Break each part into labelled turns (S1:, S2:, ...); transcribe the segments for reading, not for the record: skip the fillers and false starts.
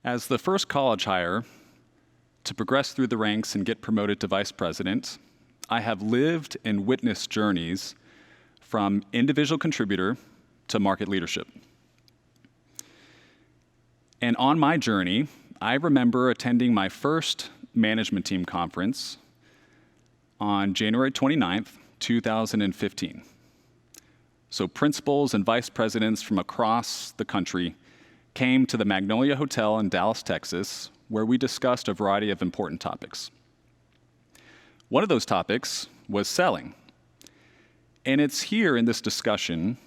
S1: As the first college hire to progress through the ranks and get promoted to vice president, I have lived and witnessed journeys from individual contributor to market leadership. And on my journey, I remember attending my first management team conference on January 29th, 2015. So principals and vice presidents from across the country came to the Magnolia Hotel in Dallas, Texas, where we discussed a variety of important topics. One of those topics was selling. And it's here in this discussion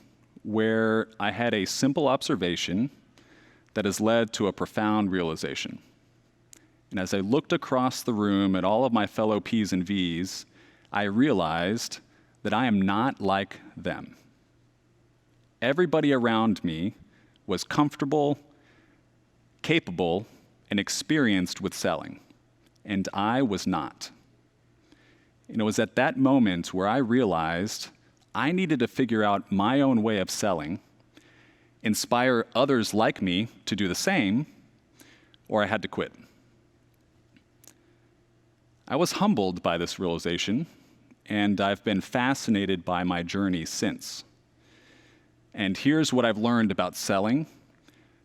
S1: where I had a simple observation that has led to a profound realization. And as I looked across the room at all of my fellow P's and V's, I realized that I am not like them. Everybody around me was comfortable, capable, and experienced with selling, and I was not. And it was at that moment where I realized I needed to figure out my own way of selling, inspire others like me to do the same, or I had to quit. I was humbled by this realization, and I've been fascinated by my journey since. And here's what I've learned about selling,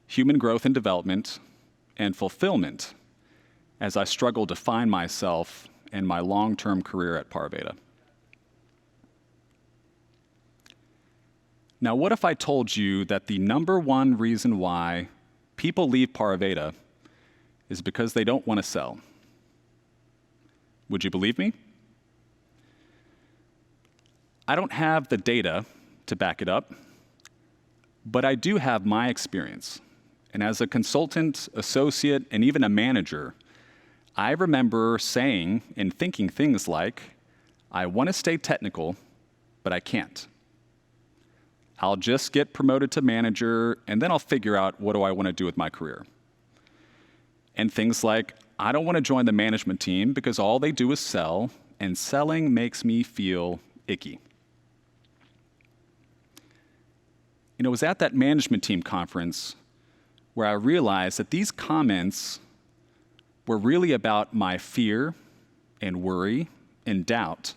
S1: human growth and development, and fulfillment as I struggle to find myself in my long-term career at Pariveda. Now, what if I told you that the number one reason why people leave Pariveda is because they don't want to sell? Would you believe me? I don't have the data to back it up, but I do have my experience. And as a consultant, associate, and even a manager, I remember saying and thinking things like, I want to stay technical, but I can't. I'll just get promoted to manager, and then I'll figure out what do I want to do with my career. And things like, I don't want to join the management team because all they do is sell, and selling makes me feel icky. It was at that management team conference where I realized that these comments were really about my fear and worry and doubt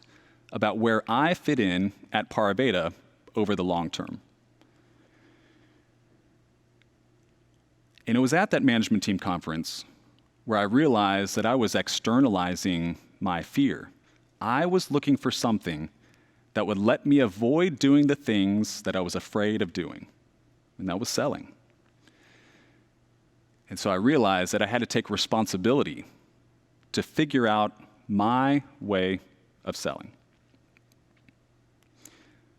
S1: about where I fit in at Pariveda over the long term. And it was at that management team conference where I realized that I was externalizing my fear. I was looking for something that would let me avoid doing the things that I was afraid of doing, and that was selling. And so I realized that I had to take responsibility to figure out my way of selling.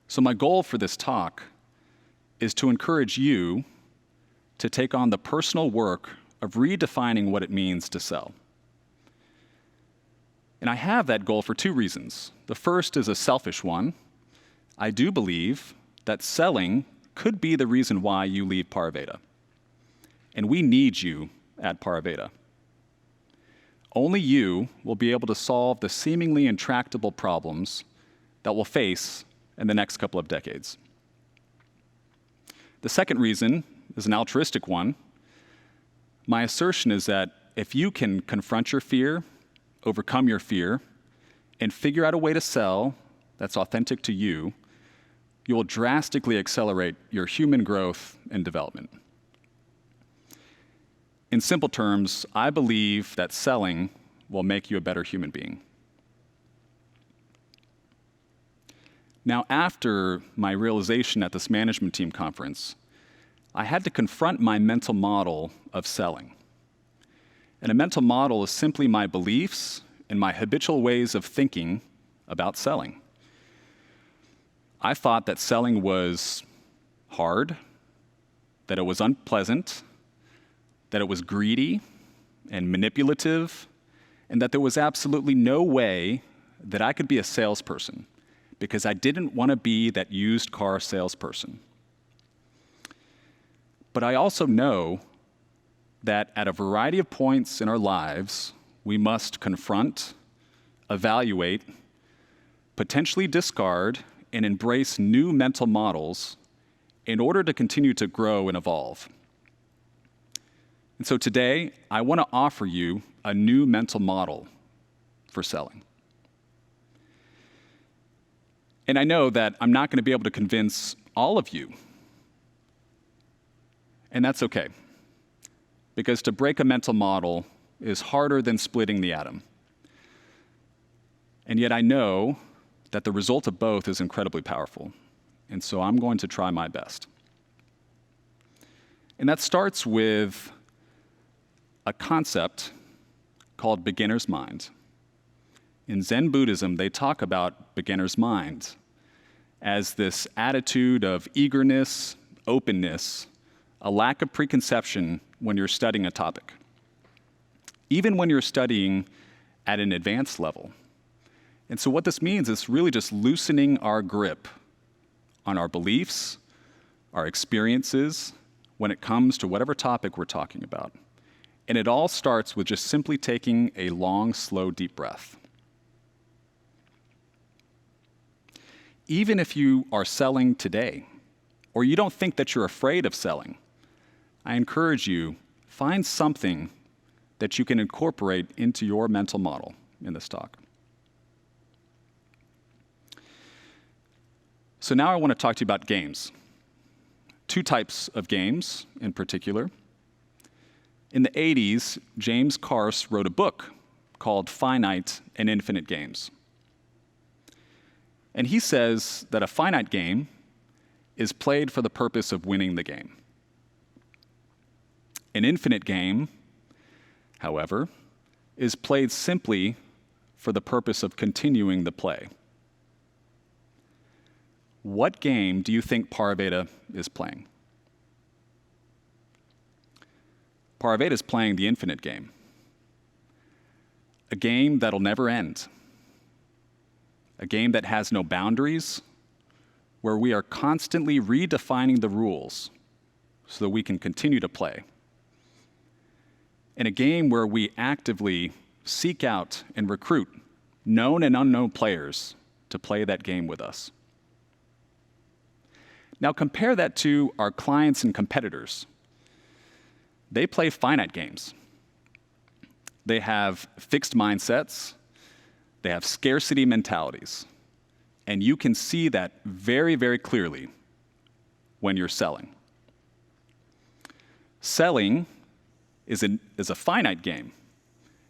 S1: So my goal for this talk is to encourage you to take on the personal work of redefining what it means to sell. And I have that goal for two reasons. The first is a selfish one. I do believe that selling could be the reason why you leave Pariveda. And we need you at Pariveda. Only you will be able to solve the seemingly intractable problems that we'll face in the next couple of decades. The second reason is an altruistic one. My assertion is that if you can confront your fear, overcome your fear, and figure out a way to sell that's authentic to you, you will drastically accelerate your human growth and development. In simple terms, I believe that selling will make you a better human being. Now, after my realization at this management team conference, I had to confront my mental model of selling. And a mental model is simply my beliefs and my habitual ways of thinking about selling. I thought that selling was hard, that it was unpleasant, that it was greedy and manipulative, and that there was absolutely no way that I could be a salesperson because I didn't want to be that used car salesperson. But I also know that at a variety of points in our lives, we must confront, evaluate, potentially discard, and embrace new mental models in order to continue to grow and evolve. And so today, I want to offer you a new mental model for selling. And I know that I'm not going to be able to convince all of you. And that's okay, because to break a mental model is harder than splitting the atom. And yet I know that the result of both is incredibly powerful. And so I'm going to try my best. And that starts with a concept called beginner's mind. In Zen Buddhism, they talk about beginner's mind as this attitude of eagerness, openness, a lack of preconception when you're studying a topic, even when you're studying at an advanced level. And so what this means is really just loosening our grip on our beliefs, our experiences, when it comes to whatever topic we're talking about. And it all starts with just simply taking a long, slow, deep breath. Even if you are selling today, or you don't think that you're afraid of selling, I encourage you, find something that you can incorporate into your mental model in this talk. So now I want to talk to you about games. Two types of games in particular. In the 80s, James Carse wrote a book called Finite and Infinite Games. And he says that a finite game is played for the purpose of winning the game. An infinite game, however, is played simply for the purpose of continuing the play. What game do you think Pariveda is playing? Pariveda is playing the infinite game, a game that'll never end, a game that has no boundaries, where we are constantly redefining the rules so that we can continue to play, and a game where we actively seek out and recruit known and unknown players to play that game with us. Now compare that to our clients and competitors. They play finite games. They have fixed mindsets. They have scarcity mentalities. And you can see that very, very clearly when you're selling. Selling is a finite game.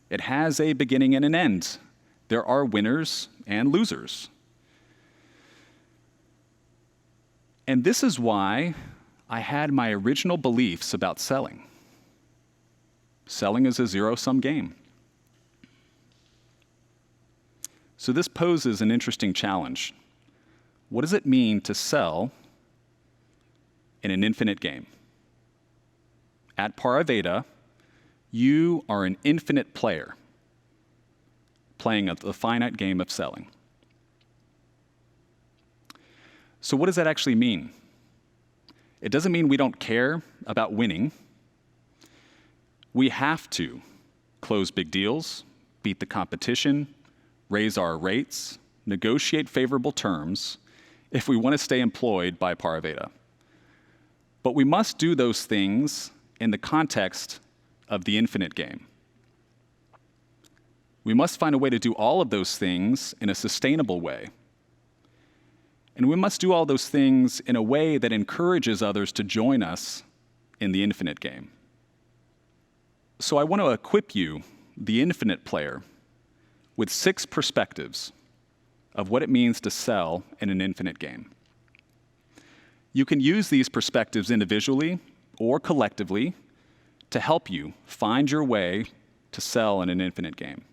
S1: It has a beginning and an end. There are winners and losers. And this is why I had my original beliefs about selling. Selling is a zero-sum game. So this poses an interesting challenge. What does it mean to sell in an infinite game? At Pariveda, you are an infinite player playing a finite game of selling. So what does that actually mean? It doesn't mean we don't care about winning. We have to close big deals, beat the competition, raise our rates, negotiate favorable terms if we want to stay employed by Pariveda. But we must do those things in the context of the infinite game. We must find a way to do all of those things in a sustainable way. And we must do all those things in a way that encourages others to join us in the infinite game. So I want to equip you, the infinite player, with 6 perspectives of what it means to sell in an infinite game. You can use these perspectives individually or collectively to help you find your way to sell in an infinite game.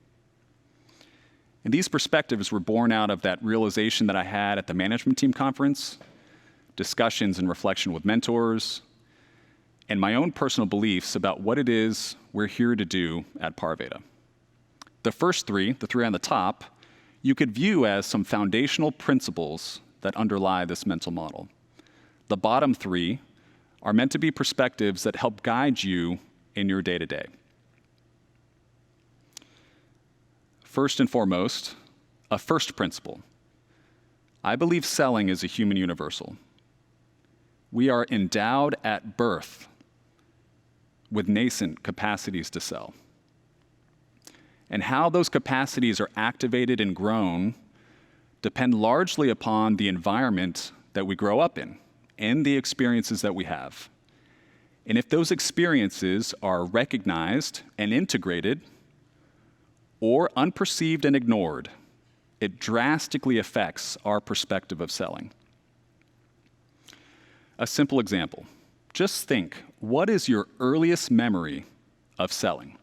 S1: And these perspectives were born out of that realization that I had at the management team conference, discussions and reflection with mentors, and my own personal beliefs about what it is we're here to do at Pariveda. The first 3, the 3 on the top, you could view as some foundational principles that underlie this mental model. The bottom 3 are meant to be perspectives that help guide you in your day-to-day. First and foremost, a first principle. I believe selling is a human universal. We are endowed at birth with nascent capacities to sell. And how those capacities are activated and grown depend largely upon the environment that we grow up in and the experiences that we have. And if those experiences are recognized and integrated or unperceived and ignored, it drastically affects our perspective of selling. A simple example. Just think, what is your earliest memory of selling?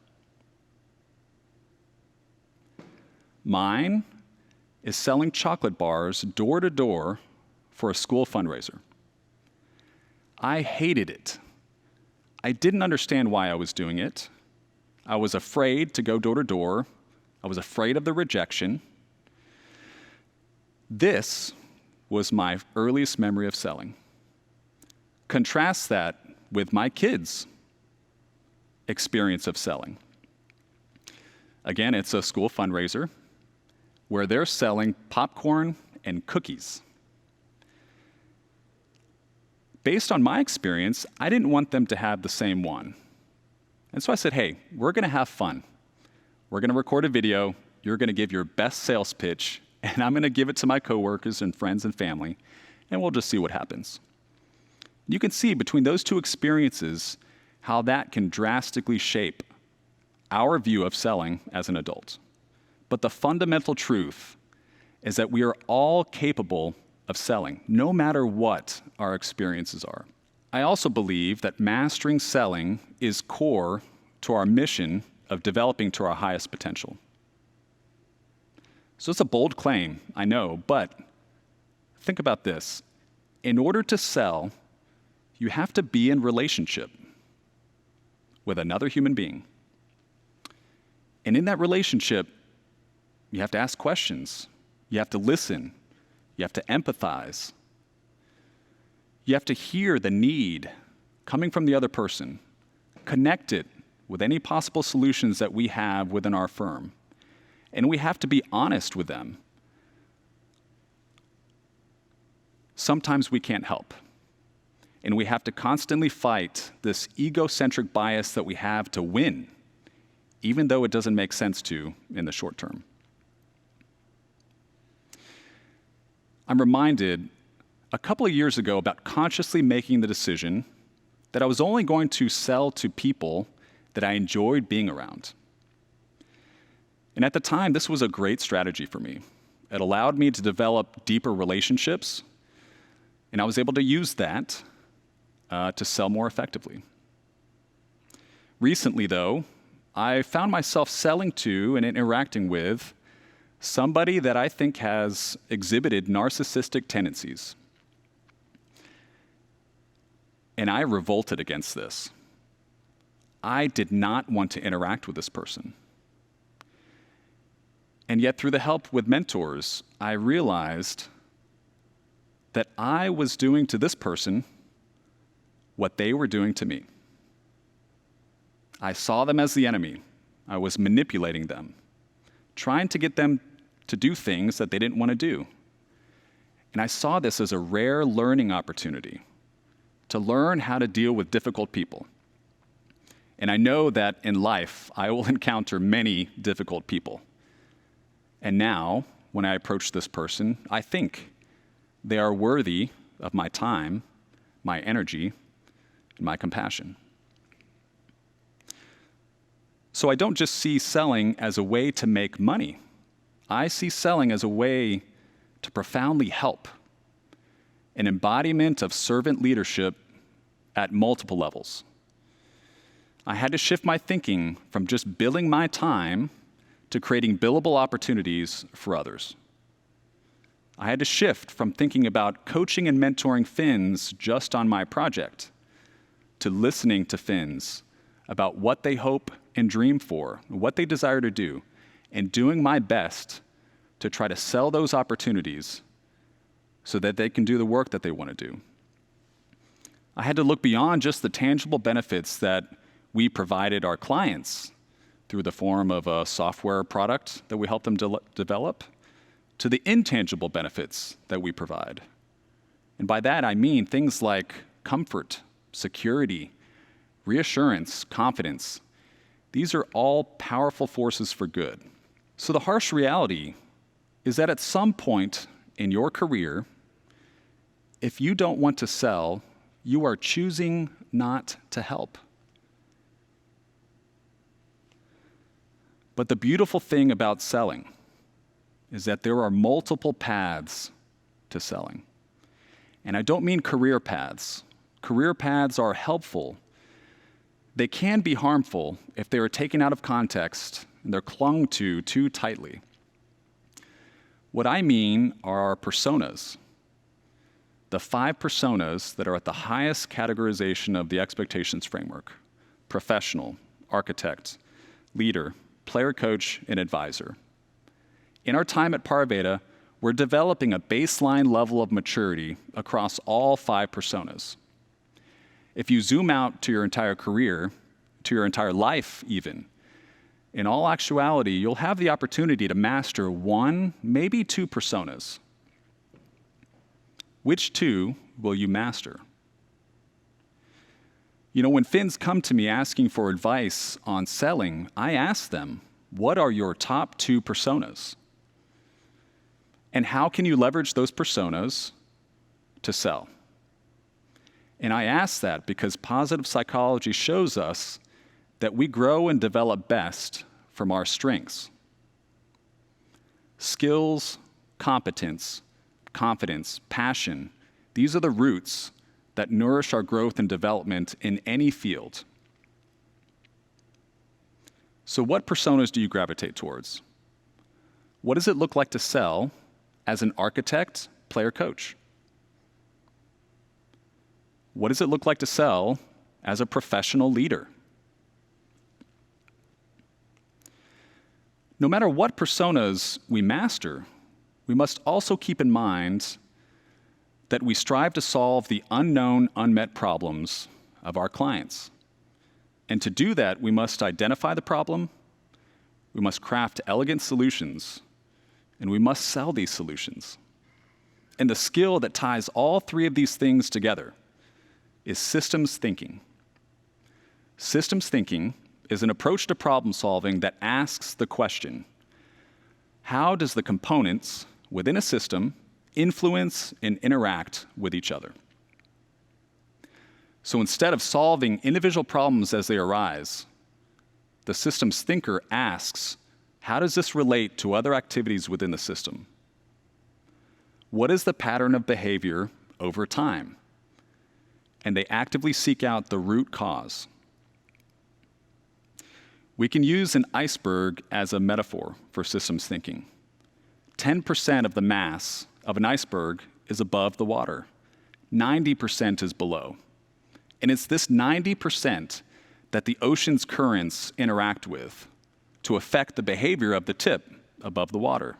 S1: Mine is selling chocolate bars door to door for a school fundraiser. I hated it. I didn't understand why I was doing it. I was afraid to go door to door. I was afraid of the rejection. This was my earliest memory of selling. Contrast that with my kids' experience of selling. Again, it's a school fundraiser where they're selling popcorn and cookies. Based on my experience, I didn't want them to have the same one. And so I said, hey, we're going to have fun. We're going to record a video. You're going to give your best sales pitch, and I'm going to give it to my coworkers and friends and family, and we'll just see what happens. You can see between those two experiences how that can drastically shape our view of selling as an adult. But the fundamental truth is that we are all capable of selling, no matter what our experiences are. I also believe that mastering selling is core to our mission of developing to our highest potential. So it's a bold claim, I know, but think about this. In order to sell, you have to be in relationship with another human being. And in that relationship, you have to ask questions. You have to listen. You have to empathize. You have to hear the need coming from the other person, connect it with any possible solutions that we have within our firm. And we have to be honest with them. Sometimes we can't help. And we have to constantly fight this egocentric bias that we have to win, even though it doesn't make sense to in the short term. I'm reminded a couple of years ago about consciously making the decision that I was only going to sell to people that I enjoyed being around. And at the time, this was a great strategy for me. It allowed me to develop deeper relationships, and I was able to use that to sell more effectively. Recently, though, I found myself selling to and interacting with somebody that I think has exhibited narcissistic tendencies. And I revolted against this. I did not want to interact with this person. And yet, through the help with mentors, I realized that I was doing to this person what they were doing to me. I saw them as the enemy. I was manipulating them, trying to get them to do things that they didn't want to do. And I saw this as a rare learning opportunity to learn how to deal with difficult people. And I know that in life, I will encounter many difficult people. And now, when I approach this person, I think they are worthy of my time, my energy, and my compassion. So I don't just see selling as a way to make money. I see selling as a way to profoundly help, an embodiment of servant leadership at multiple levels. I had to shift my thinking from just billing my time to creating billable opportunities for others. I had to shift from thinking about coaching and mentoring Finns just on my project to listening to Finns about what they hope and dream for, what they desire to do, and doing my best to try to sell those opportunities so that they can do the work that they want to do. I had to look beyond just the tangible benefits that we provided our clients through the form of a software product that we help them develop, to the intangible benefits that we provide. And by that, I mean things like comfort, security, reassurance, confidence. These are all powerful forces for good. So the harsh reality is that at some point in your career, if you don't want to sell, you are choosing not to help. But the beautiful thing about selling is that there are multiple paths to selling. And I don't mean career paths. Career paths are helpful. They can be harmful if they are taken out of context and they're clung to too tightly. What I mean are our personas. The 5 personas that are at the highest categorization of the expectations framework: professional, architect, leader, player coach, and advisor. In our time at Pariveda, we're developing a baseline level of maturity across all 5 personas. If you zoom out to your entire career, to your entire life even, in all actuality, you'll have the opportunity to master 1, maybe 2 personas. Which 2 will you master? You know, when Finns come to me asking for advice on selling, I ask them, what are your top 2 personas? And how can you leverage those personas to sell? And I ask that because positive psychology shows us that we grow and develop best from our strengths. Skills, competence, confidence, passion, these are the roots that nourish our growth and development in any field. So what personas do you gravitate towards? What does it look like to sell as an architect, player, coach? What does it look like to sell as a professional leader? No matter what personas we master, we must also keep in mind that we strive to solve the unknown, unmet problems of our clients. And to do that, we must identify the problem, we must craft elegant solutions, and we must sell these solutions. And the skill that ties all 3 of these things together is systems thinking. Systems thinking is an approach to problem solving that asks the question, how does the components within a system influence and interact with each other? So instead of solving individual problems as they arise, the systems thinker asks, how does this relate to other activities within the system? What is the pattern of behavior over time? And they actively seek out the root cause. We can use an iceberg as a metaphor for systems thinking. 10% of the mass of an iceberg is above the water. 90% is below. And it's this 90% that the ocean's currents interact with to affect the behavior of the tip above the water.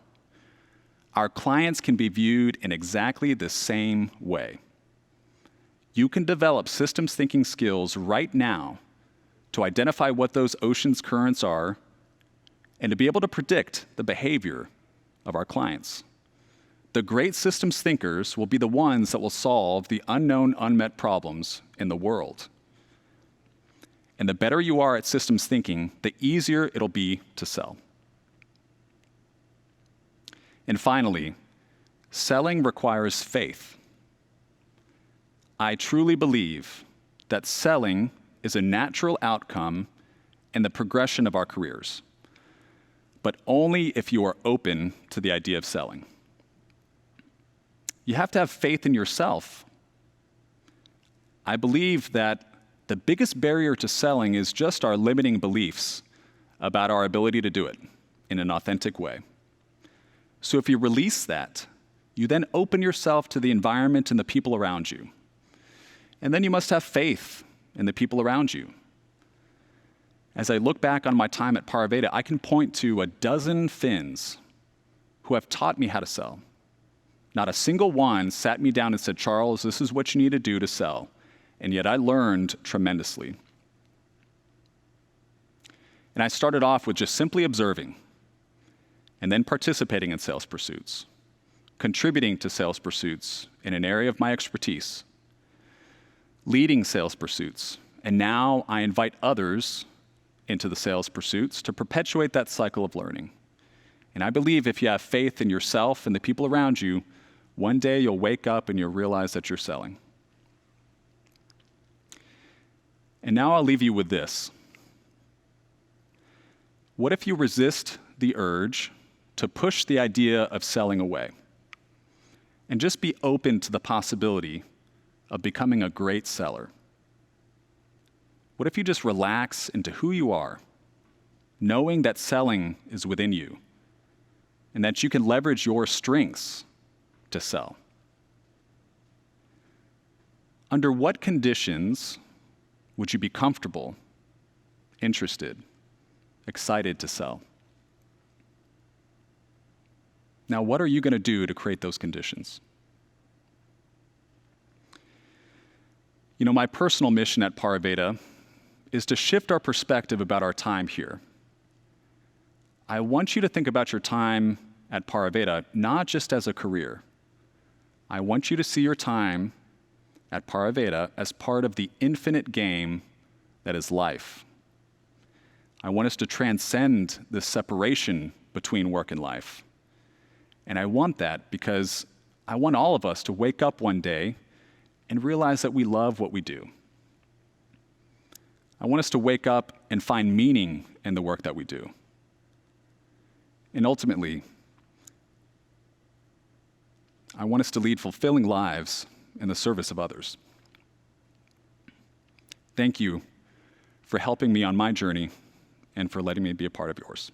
S1: Our clients can be viewed in exactly the same way. You can develop systems thinking skills right now to identify what those ocean's currents are and to be able to predict the behavior of our clients. The great systems thinkers will be the ones that will solve the unknown, unmet problems in the world. And the better you are at systems thinking, the easier it'll be to sell. And finally, selling requires faith. I truly believe that selling is a natural outcome in the progression of our careers, but only if you are open to the idea of selling. You have to have faith in yourself. I believe that the biggest barrier to selling is just our limiting beliefs about our ability to do it in an authentic way. So if you release that, you then open yourself to the environment and the people around you. And then you must have faith in the people around you. As I look back on my time at Pariveda, I can point to a dozen Finns who have taught me how to sell. Not a single one sat me down and said, Charles, this is what you need to do to sell. And yet I learned tremendously. And I started off with just simply observing and then participating in sales pursuits, contributing to sales pursuits in an area of my expertise, leading sales pursuits And now I invite others into the sales pursuits to perpetuate that cycle of learning. And I believe if you have faith in yourself and the people around you, one day you'll wake up and you'll realize that you're selling. And now I'll leave you with this. What if you resist the urge to push the idea of selling away and just be open to the possibility of becoming a great seller? What if you just relax into who you are, knowing that selling is within you and that you can leverage your strengths to sell? Under what conditions would you be comfortable, interested, excited to sell? Now, what are you going to do to create those conditions? You know, my personal mission at Pariveda is to shift our perspective about our time here. I want you to think about your time at Pariveda not just as a career. I want you to see your time at Pariveda as part of the infinite game that is life. I want us to transcend the separation between work and life. And I want that because I want all of us to wake up one day and realize that we love what we do. I want us to wake up and find meaning in the work that we do. And ultimately, I want us to lead fulfilling lives in the service of others. Thank you for helping me on my journey and for letting me be a part of yours.